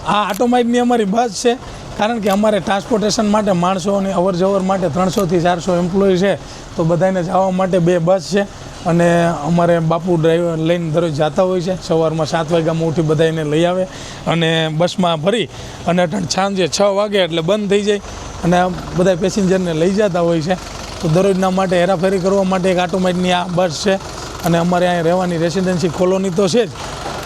આ ઓટોમાઇટની અમારી બસ છે, કારણ કે અમારે ટ્રાન્સપોર્ટેશન માટે માણસોની અવર જવર માટે 300 થી 400 એમ્પ્લોય છે, તો બધાને જવા માટે 2 બસ છે. અને અમારે બાપુ ડ્રાઈવર લઈને દરરોજ જતા હોય છે. સવારમાં 7 વાગ્યામાં ઉઠી બધાને લઈ આવે અને બસમાં ભરી અને સાંજે 6 વાગે એટલે બંધ થઈ જાય અને બધા પેસેન્જરને લઈ જતા હોય છે. તો દરરોજના માટે હેરાફેરી કરવા માટે એક ઓટોમાઇટની આ બસ છે. અને અમારે અહીંયા રહેવાની રેસિડેન્સી કોલોની તો છે જ,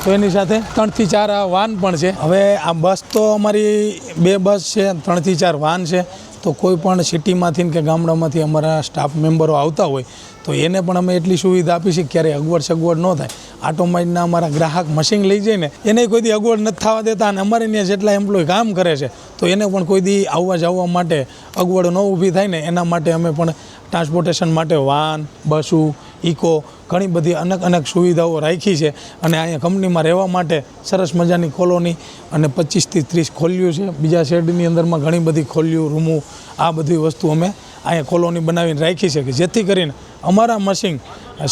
તો એની સાથે 3 થી 4 આ વાન પણ છે. હવે આ બસ તો અમારી 2 બસ છે, 3 થી 4 વાન છે. તો કોઈ પણ સિટીમાંથી કે ગામડામાંથી અમારા સ્ટાફ મેમ્બરો આવતા હોય તો એને પણ અમે એટલી સુવિધા આપી છે કે ક્યારેય અગવડ સગવડ ન થાય. ઓટોમાઇટના અમારા ગ્રાહક મશીન લઈ જઈને એને કોઈ દી અગવડ નથી થવા દેતા. અને અમારે ત્યાં જેટલા એમ્પ્લોય કામ કરે છે તો એને પણ કોઈ દી આવવા જવા માટે અગવડ ન ઊભી થાય ને એના માટે અમે પણ ટ્રાન્સપોર્ટેશન માટે વાન, બસો, ઇકો ઘણી બધી અનેક સુવિધાઓ રાખી છે. અને અહીંયા કંપનીમાં રહેવા માટે સરસ મજાની કોલોની અને 25 થી 30 ખોલ્યું છે. બીજા શેડની અંદરમાં ઘણી બધી ખોલ્યું, રૂમો, આ બધી વસ્તુ અમે અહીંયા કોલોની બનાવીને રાખી છે કે જેથી કરીને અમારા મશીન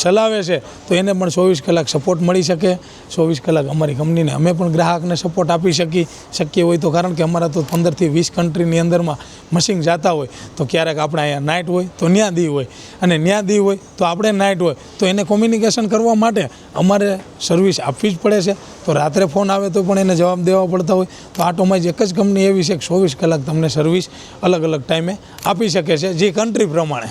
ચલાવે છે તો એને પણ 24 કલાક સપોર્ટ મળી શકે. 24 કલાક અમારી કંપનીને અમે પણ ગ્રાહકને સપોર્ટ આપી શક્ય હોય તો, કારણ કે અમારા તો 15 થી 20 કન્ટ્રીની અંદરમાં મશીન જતા હોય તો ક્યારેક આપણે અહીંયા નાઇટ હોય તો ત્યાં દી હોય અને ત્યાં દી હોય તો આપણે નાઇટ હોય, તો એને કોમ્યુનિકેશન કરવા માટે અમારે સર્વિસ આપવી જ પડે છે. તો રાત્રે ફોન આવે તો પણ એને જવાબ દેવા પડતા હોય. તો ઓટોમાઇટ એક જ કંપની એવી છે કે 24 કલાક તમને સર્વિસ અલગ અલગ ટાઈમે આપી શકે છે, જે કન્ટ્રી પ્રમાણે.